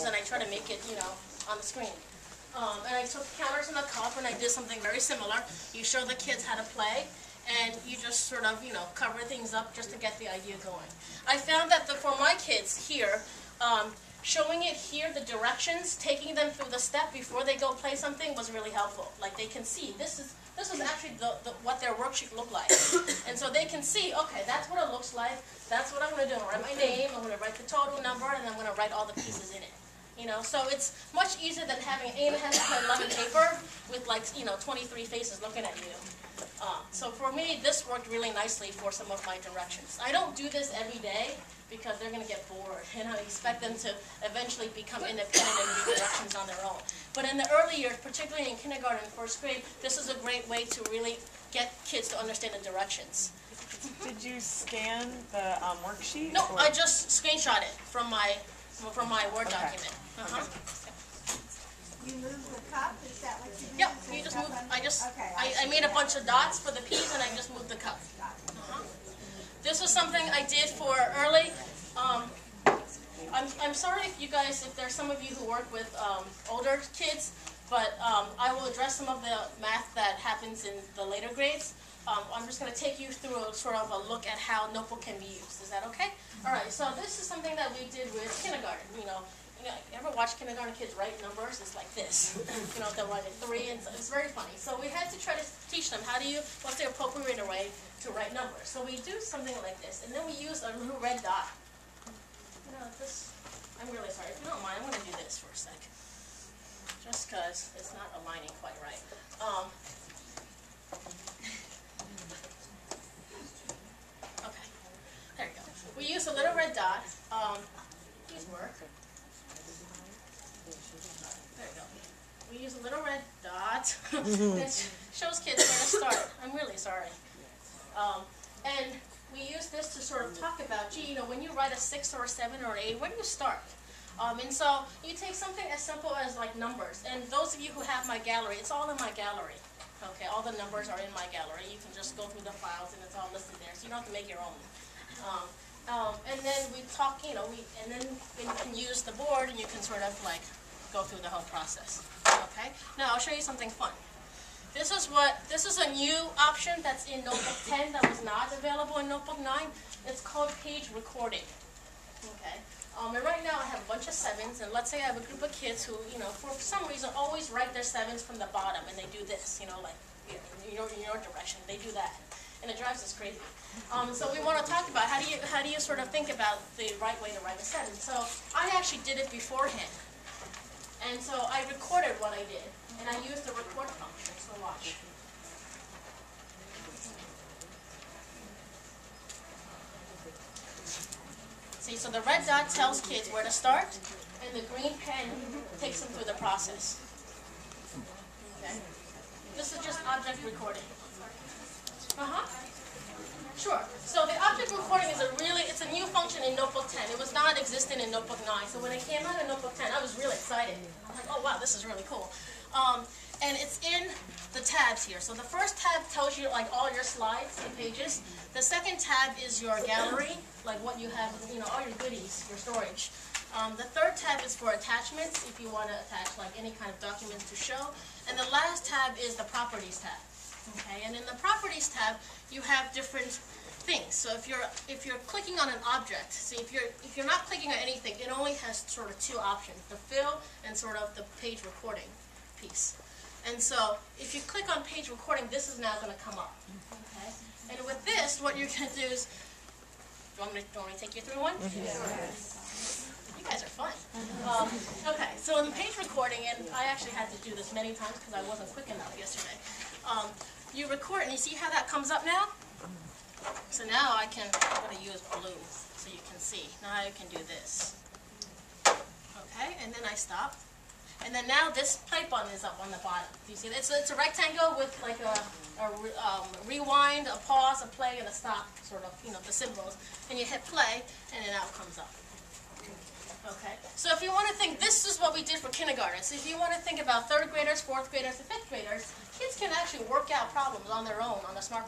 and I try to make it, on the screen. And I took counters and a cup, and I did something very similar. You show the kids how to play, and you just sort of, cover things up just to get the idea going. I found that for my kids here, showing it here, the directions, taking them through the step before they go play something was really helpful. Like they can see, this is actually what their worksheet looked like. And so they can see, okay, that's what it looks like, that's what I'm going to do. I'm going to write my name, I'm going to write the total number, and I'm going to write all the pieces in it. So it's much easier than having Amy has to play love and paper with 23 faces looking at you. So for me, this worked really nicely for some of my directions. I don't do this every day because they're going to get bored, and I expect them to eventually become independent and do directions on their own. But in the early years, particularly in kindergarten and first grade, this is a great way to really get kids to understand the directions. Did you scan the worksheet? No, I just screenshot it from my Word document. You move the cup? Is that what you do? Yep, you just move. I made a bunch of dots for the P's, and I just moved the cup. This is something I did for early. I'm sorry if there's some of you who work with older kids, but I will address some of the math that happens in the later grades. I'm just going to take you through sort of a look at how Notebook can be used. Is that okay? All right, so this is something that we did with kindergarten. You ever watch kindergarten kids write numbers? It's like this. They'll write a 3, and it's very funny. So we had to try to teach them what's the appropriate way to write numbers. So we do something like this, and then we use a little red dot. I'm really sorry. If you don't mind, I'm going to do this for a sec. Just because it's not aligning quite right. Okay, there you go. We use a little red dot. Please work. There you go. We use a little red dot that shows kids where to start. I'm really sorry. And we use this to sort of talk about, when you write a 6 or a 7 or an 8, where do you start? And so you take something as simple as like numbers. And those of you who have my gallery, it's all in my gallery. Okay, all the numbers are in my gallery. You can just go through the files and it's all listed there, so you don't have to make your own. And then we talk, and then you can use the board and you can sort of go through the whole process. Okay, now I'll show you something fun. This is a new option that's in Notebook 10 that was not available in Notebook 9. It's called page recording. Okay. And right now I have a bunch of 7s, and let's say I have a group of kids who, for some reason always write their 7s from the bottom, and they do this, in your direction. They do that, and it drives us crazy. So we want to talk about how do you sort of think about the right way to write a 7. So I actually did it beforehand, and so I recorded what I did, and I used the record function. So watch. See, so the red dot tells kids where to start, and the green pen takes them through the process. Okay? This is just object recording. Sure. So the object recording is it's a new function in Notebook 10. It was not existent in Notebook 9. So when it came out in Notebook 10, I was really excited. I'm like, oh wow, this is really cool. And it's in the tabs here. So the first tab tells you all your slides and pages. The second tab is your gallery, like what you have, all your goodies, your storage. The third tab is for attachments, if you want to attach any kind of documents to show. And the last tab is the properties tab. Okay, and in the properties tab, you have different things. So if you're clicking on an object, see if you're not clicking on anything, it only has sort of 2 options: the fill and sort of the page recording piece. And so if you click on page recording, this is now going to come up. Okay? And with this, what you're going to do is, do you want me to take you through one? Yes. You guys are fun. Okay, so in the page recording, and I actually had to do this many times because I wasn't quick enough yesterday. You record, and you see how that comes up now? So now I'm going to use blue so you can see. Now I can do this. Okay, and then I stop. And then now this play button is up on the bottom. Do you see that? It's a rectangle with like a rewind, a pause, a play, and a stop, sort of, the symbols. And you hit play, and then out comes up. Okay? So if you want to think, this is what we did for kindergarten. So if you want to think about 3rd graders, 4th graders, and 5th graders, kids can actually work out problems on their own on a smartphone.